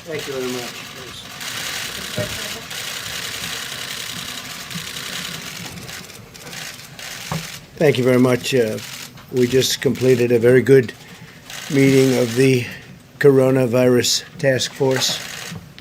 Thank you very much. Thank you very much. We just completed a very good meeting of the coronavirus task force,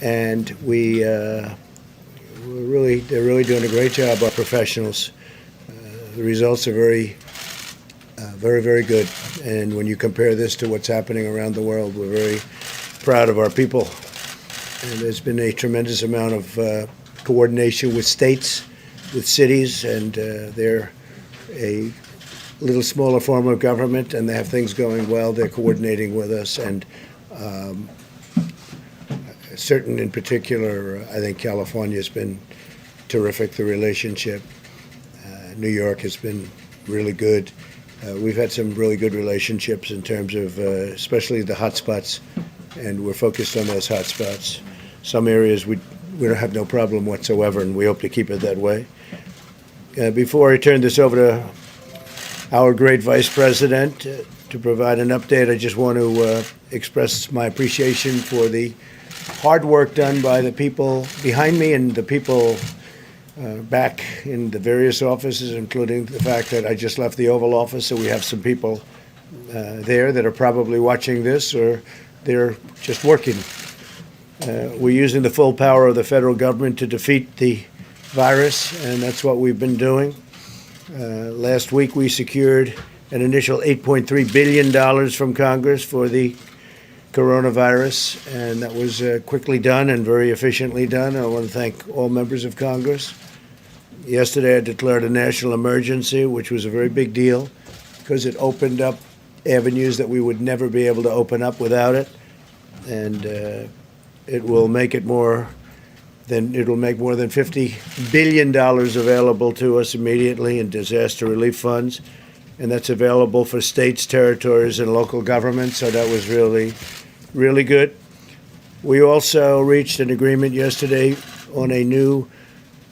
and they're really doing a great job, our professionals. The results are very, very good. And when you compare this to what's happening around the world, we're very proud of our people. And there's been a tremendous amount of coordination with states, with cities, and they're a little smaller form of government, and they have things going well. They're coordinating with us, and certain in particular, I think California has been terrific, the relationship. New York has been really good. We've had some really good relationships in terms of especially the hotspots, and we're focused on those hotspots. Some areas we don't have no problem whatsoever, and we hope to keep it that way. Before I turn this over to our great Vice President to provide an update, I just want to express my appreciation for the hard work done by the people behind me and the people back in the various offices, including the fact that I just left the Oval Office, so we have some people there that are probably watching this, or they're just working. We're using the full power of the federal government to defeat the virus, and that's what we've been doing. Last week we secured an initial $8.3 billion from Congress for the coronavirus, and that was quickly done and very efficiently done. I want to thank all members of Congress. Yesterday I declared a national emergency, which was a very big deal because it opened up avenues that we would never be able to open up without it, and it will make more than $50 billion available to us immediately in disaster relief funds, and that's available for states, territories, and local governments. So that was really, really good. We also reached an agreement yesterday on a new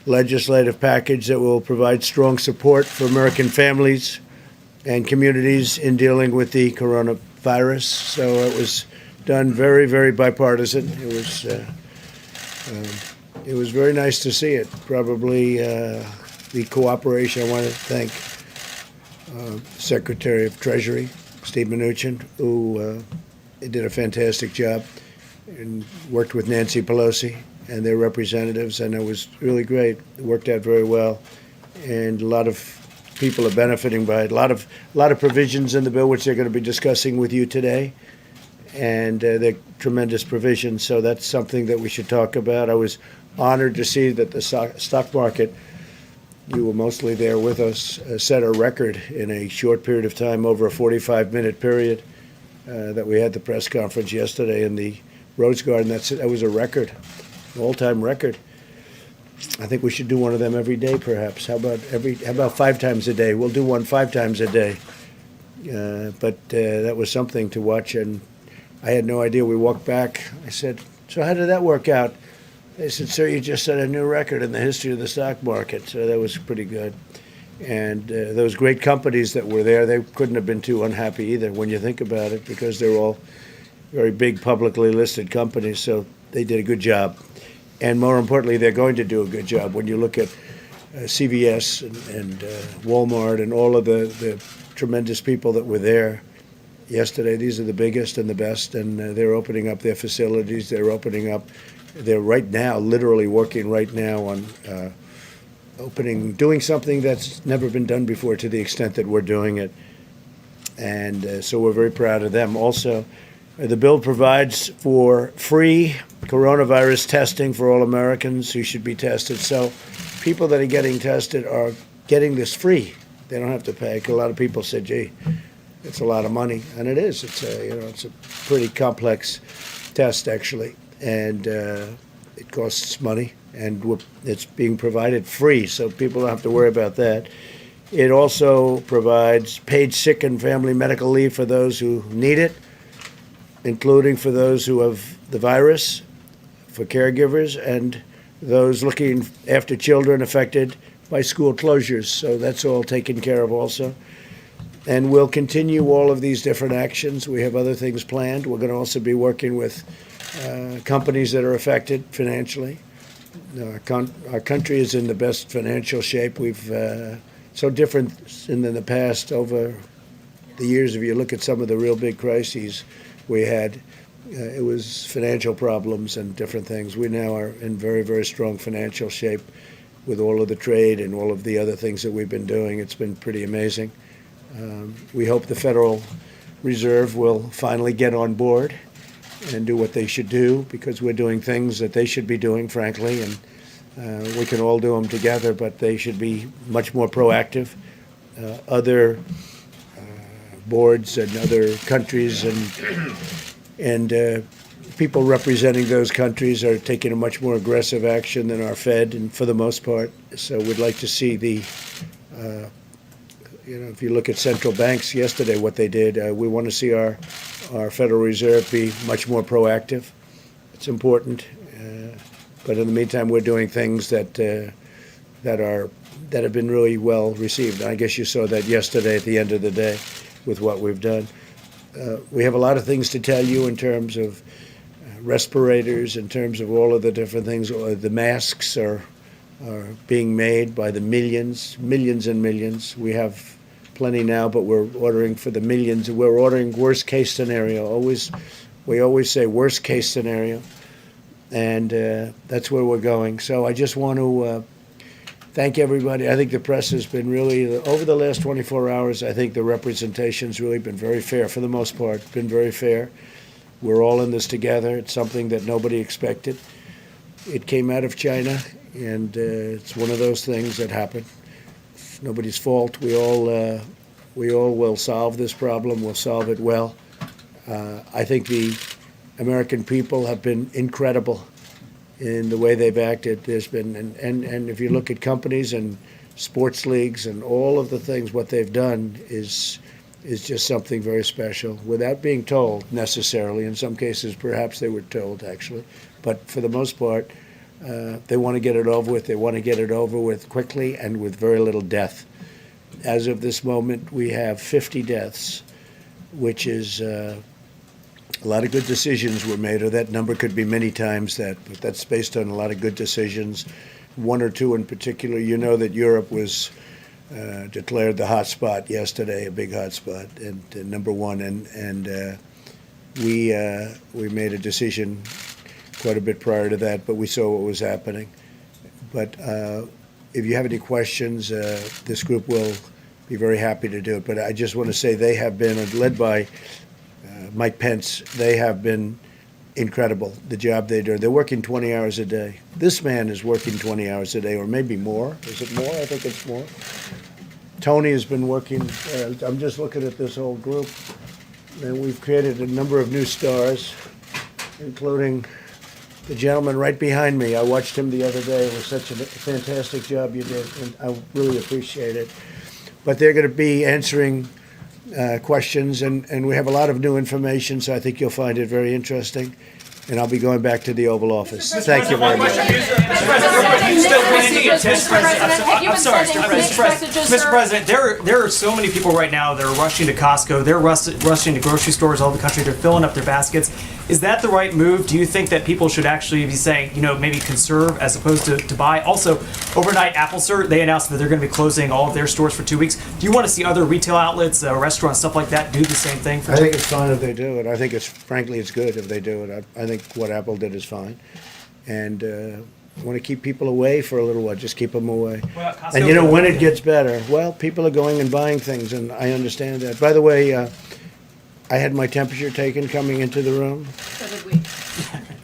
legislative package that will provide strong support for American families and communities in dealing with the coronavirus. So it was done very, very bipartisan. It was very nice to see it. Probably the cooperation. I want to thank Secretary of Treasury, Steve Mnuchin, who did a fantastic job and worked with Nancy Pelosi and their representatives, and it was really great. It worked out very well, and a lot of people are benefiting by it. A lot of provisions in the bill, which they're going to be discussing with you today, and they're tremendous provisions. So that's something that we should talk about. I was honored to see that the stock market, you were mostly there with us, set a record in a short period of time, over a 45-minute period, that we had the press conference yesterday in the Rose Garden. That was a record, an all-time record. I think we should do one of them every day, perhaps. How about 5 times a day? We'll do one 5 times a day. But that was something to watch, and I had no idea. We walked back. I said, "So how did that work out?" They said, "Sir, you just set a new record in the history of the stock market." So that was pretty good. And those great companies that were there, they couldn't have been too unhappy either when you think about it, because they're all very big publicly listed companies. So they did a good job. And more importantly, they're going to do a good job. When you look at CVS and Walmart and all of the tremendous people that were there yesterday, these are the biggest and the best, and they're opening up their facilities. They're right now, literally working right now on doing something that's never been done before to the extent that we're doing it. And so we're very proud of them. Also, the bill provides for free coronavirus testing for all Americans who should be tested. So people that are getting tested are getting this free. They don't have to pay. A lot of people said, "Gee, it's a lot of money," and it is. It's a pretty complex test, actually, and it costs money, and it's being provided free, so people don't have to worry about that. It also provides paid sick and family medical leave for those who need it, including for those who have the virus, for caregivers, and those looking after children affected by school closures. So that's all taken care of also. And we'll continue all of these different actions. We have other things planned. We're going to also be working with companies that are affected financially. Our country is in the best financial shape. We've so different than in the past over the years. If you look at some of the real big crises we had, it was financial problems and different things. We now are in very, very strong financial shape with all of the trade and all of the other things that we've been doing. It's been pretty amazing. We hope the Federal Reserve will finally get on board and do what they should do, because we're doing things that they should be doing, frankly, and we can all do them together, but they should be much more proactive. Other boards and other countries and people representing those countries are taking a much more aggressive action than our Fed, and for the most part. So we'd like to see the, if you look at central banks yesterday, what they did, we want to see our Federal Reserve be much more proactive. It's important. But in the meantime, we're doing things that have been really well received. I guess you saw that yesterday at the end of the day with what we've done. We have a lot of things to tell you in terms of respirators, in terms of all of the different things. The masks are being made by the millions and millions. We have plenty now, but we're ordering for the millions. We're ordering worst case scenario. We always say worst case scenario, and that's where we're going. So I just want to thank everybody. I think the press has been really, over the last 24 hours, I think the representation's really been very fair, for the most part, been very fair. We're all in this together. It's something that nobody expected. It came out of China, and it's one of those things that happen. It's nobody's fault. We all will solve this problem. We'll solve it well. I think the American people have been incredible in the way they've acted. There's been, and if you look at companies and sports leagues and all of the things, what they've done is just something very special, without being told necessarily. In some cases, perhaps they were told, actually. But for the most part, they want to get it over with. They want to get it over with quickly and with very little death. As of this moment, we have 50 deaths, which is a lot of good decisions were made, or that number could be many times that, but that's based on a lot of good decisions. One or two in particular. You know that Europe was declared the hot spot yesterday, a big hot spot, and number one, and we made a decision quite a bit prior to that, but we saw what was happening. But if you have any questions, this group will be very happy to do it. But I just want to say they have been, led by Mike Pence, they have been incredible, the job they do. They're working 20 hours a day. This man is working 20 hours a day, or maybe more. Is it more? I think it's more. Tony has been working. I'm just looking at this whole group, and we've created a number of new stars, including the gentleman right behind me. I watched him the other day. It was such a fantastic job you did, and I really appreciate it. But they're going to be answering questions, and we have a lot of new information, so I think you'll find it very interesting. And I'll be going back to the Oval Office. Thank you very much. Mr. President, there are so many people right now that are rushing to Costco. They're rushing to grocery stores all over the country. They're filling up their baskets. Is that the right move? Do you think that people should actually be saying, maybe conserve as opposed to buy? Also, overnight, Apple, sir, they announced that they're going to be closing all of their stores for 2 weeks. Do you want to see other retail outlets, restaurants, stuff like that do the same thing? I think it's fine if they do it. I think frankly, it's good if they do it. I think what Apple did is fine. And I want to keep people away for a little while. Just keep them away. And when it gets better, well, people are going and buying things, and I understand that. By the way, I had my temperature taken coming into the room. So did we.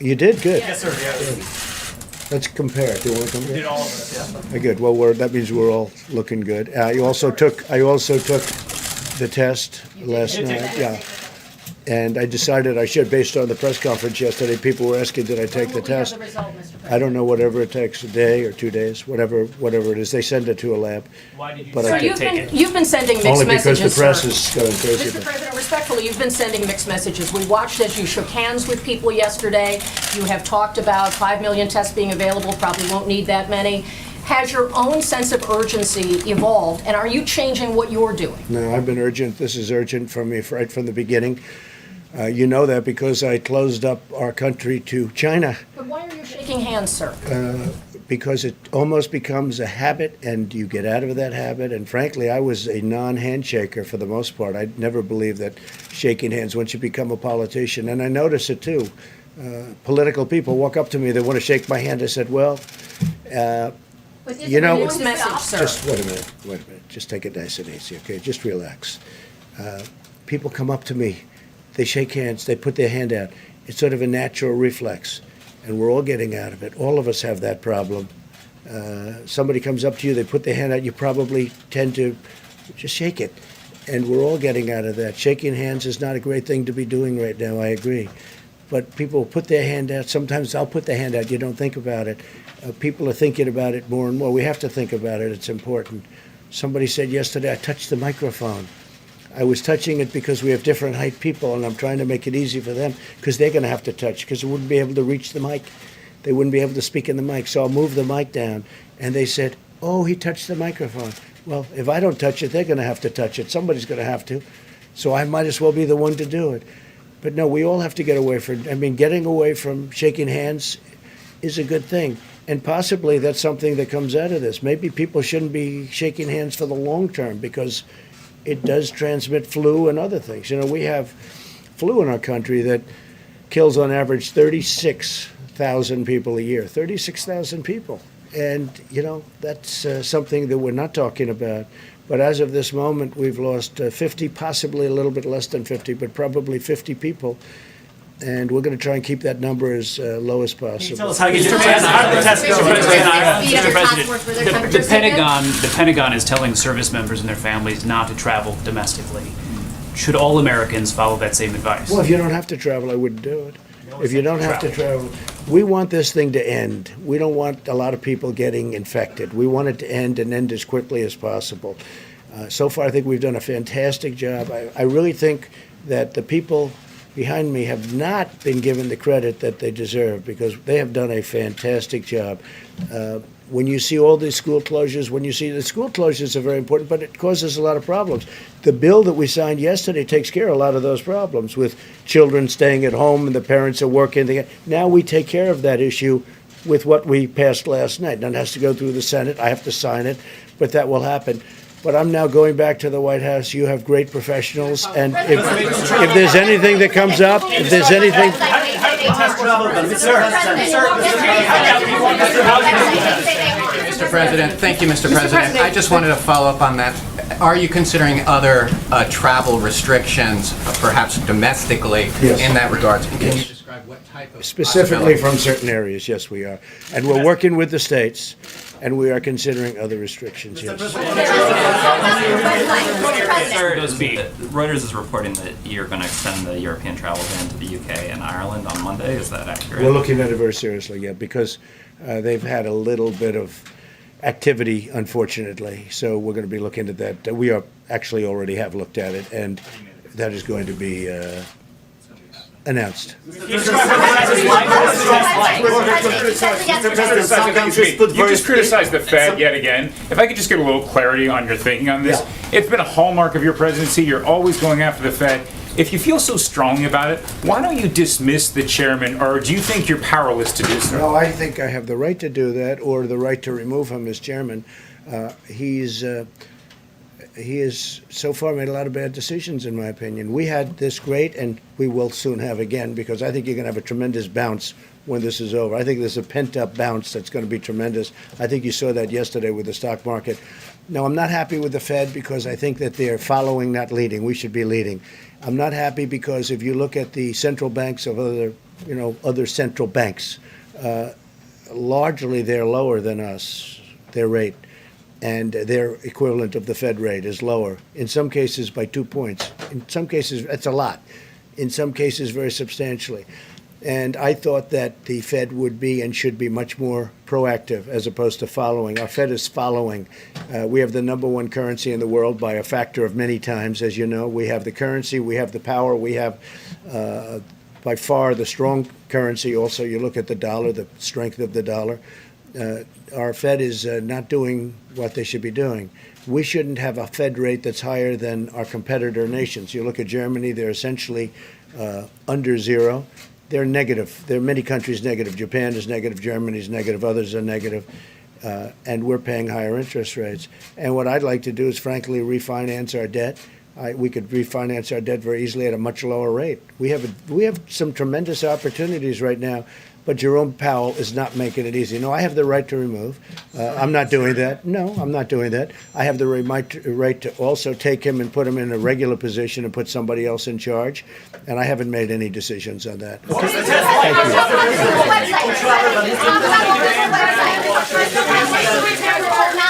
You did? Good. Yes, sir. Yes. Let's compare. Do you want to compare? We did all of it, yeah. Good. Well, that means we're all looking good. I also took the test last night. Yeah. And I decided I should, based on the press conference yesterday. People were asking, did I take the test? The result, Mr. President? I don't know, whatever it takes, a day or 2 days, whatever it is. They send it to a lab. Why did you But decide I to take it? You've been sending mixed Only messages, because the press sir. is going crazy. Mr. President, respectfully, you've been sending mixed messages. We watched as you shook hands with people yesterday. You have talked about 5 million tests being available, probably won't need that many. Has your own sense of urgency evolved, and are you changing what you're doing? No, I've been urgent. This is urgent for me right from the beginning. You know that because I closed up our country to China. But why are you shaking hands, sir? Because it almost becomes a habit, and you get out of that habit. And frankly, I was a non-handshaker for the most part. I never believed that shaking hands once you become a politician. And I notice it too. Political people walk up to me, they want to shake my hand. I said, well, you know, Mixed message, sir. just wait a minute. Just take it nice and easy, okay? Just relax. People come up to me, they shake hands, they put their hand out. It's sort of a natural reflex, and we're all getting out of it. All of us have that problem. Somebody comes up to you, they put their hand out, you probably tend to just shake it. And we're all getting out of that. Shaking hands is not a great thing to be doing right now, I agree. But people put their hand out. Sometimes I'll put the hand out, you don't think about it. People are thinking about it more and more. We have to think about it, it's important. Somebody said yesterday, I touched the microphone. I was touching it because we have different height people, and I'm trying to make it easy for them because they're going to have to touch because they wouldn't be able to reach the mic. They wouldn't be able to speak in the mic. So I'll move the mic down. And they said, oh, he touched the microphone. Well, if I don't touch it, they're going to have to touch it. Somebody's going to have to. So I might as well be the one to do it. But no, we all have to get away from, getting away from shaking hands is a good thing. And possibly that's something that comes out of this. Maybe people shouldn't be shaking hands for the long term because it does transmit flu and other things. You know, we have flu in our country that kills on average 36,000 people a year. 36,000 people. And, you know, that's something that we're not talking about. But as of this moment, we've lost 50, possibly a little bit less than 50, but probably 50 people. And we're going to try and keep that number as low as possible. Tell us how you how the test goes. Mr. President, the Pentagon is telling service members and their families not to travel domestically. Should all Americans follow that same advice? Well, if you don't have to travel, I wouldn't do it. If you don't have to travel, we want this thing to end. We don't want a lot of people getting infected. We want it to end and end as quickly as possible. So far, I think we've done a fantastic job. I really think that the people behind me have not been given the credit that they deserve because they have done a fantastic job. When you see all these school closures, the school closures are very important, but it causes a lot of problems. The bill that we signed yesterday takes care of a lot of those problems with children staying at home and the parents are working. Now we take care of that issue with what we passed last night. Now it has to go through the Senate. I have to sign it, but that will happen. But I'm now going back to the White House. You have great professionals, and if there's anything that comes up, if there's anything... Mr. President, thank you, Mr. President. I just wanted to follow up on that. Are you considering other travel restrictions, perhaps domestically, Yes. in that regard? Can Yes. you describe what type of Specifically possibilities? from certain areas, yes, we are. And we're working with the states, and we are considering other restrictions, yes. Reuters is reporting that you're going to extend the European travel ban to the UK and Ireland on Monday. Is that accurate? We're looking at it very seriously, yeah, because they've had a little bit of activity, unfortunately. So we're going to be looking at that. We are actually already have looked at it, and that is going to be announced. You just criticized the Fed yet again. If I could just get a little clarity on your thinking on this. Yeah. It's been a hallmark of your presidency. You're always going after the Fed. If you feel so strongly about it, why don't you dismiss the chairman, or do you think you're powerless to do so? No, I think I have the right to do that, or the right to remove him as chairman. He has so far made a lot of bad decisions, in my opinion. We had this great, and we will soon have again, because I think you're going to have a tremendous bounce when this is over. I think there's a pent-up bounce that's going to be tremendous. I think you saw that yesterday with the stock market. No, I'm not happy with the Fed because I think that they're following, not leading. We should be leading. I'm not happy because if you look at the central banks of other central banks, largely they're lower than us, their rate. And their equivalent of the Fed rate is lower, in some cases by 2 points. In some cases, that's a lot. In some cases, very substantially. And I thought that the Fed would be and should be much more proactive as opposed to following. Our Fed is following. We have the #1 currency in the world by a factor of many times, as you know. We have the currency, we have the power, we have by far the strong currency. Also, you look at the dollar, the strength of the dollar. Our Fed is not doing what they should be doing. We shouldn't have a Fed rate that's higher than our competitor nations. You look at Germany, they're essentially under zero. They're negative. There are many countries negative. Japan is negative. Germany is negative. Others are negative. And we're paying higher interest rates. And what I'd like to do is, frankly, refinance our debt. We could refinance our debt very easily at a much lower rate. We have some tremendous opportunities right now, but Jerome Powell is not making it easy. No, I have the right to remove. I'm not doing that. No, I'm not doing that. I have the right to also take him and put him in a regular position and put somebody else in charge. And I haven't made any decisions on that. Thank you.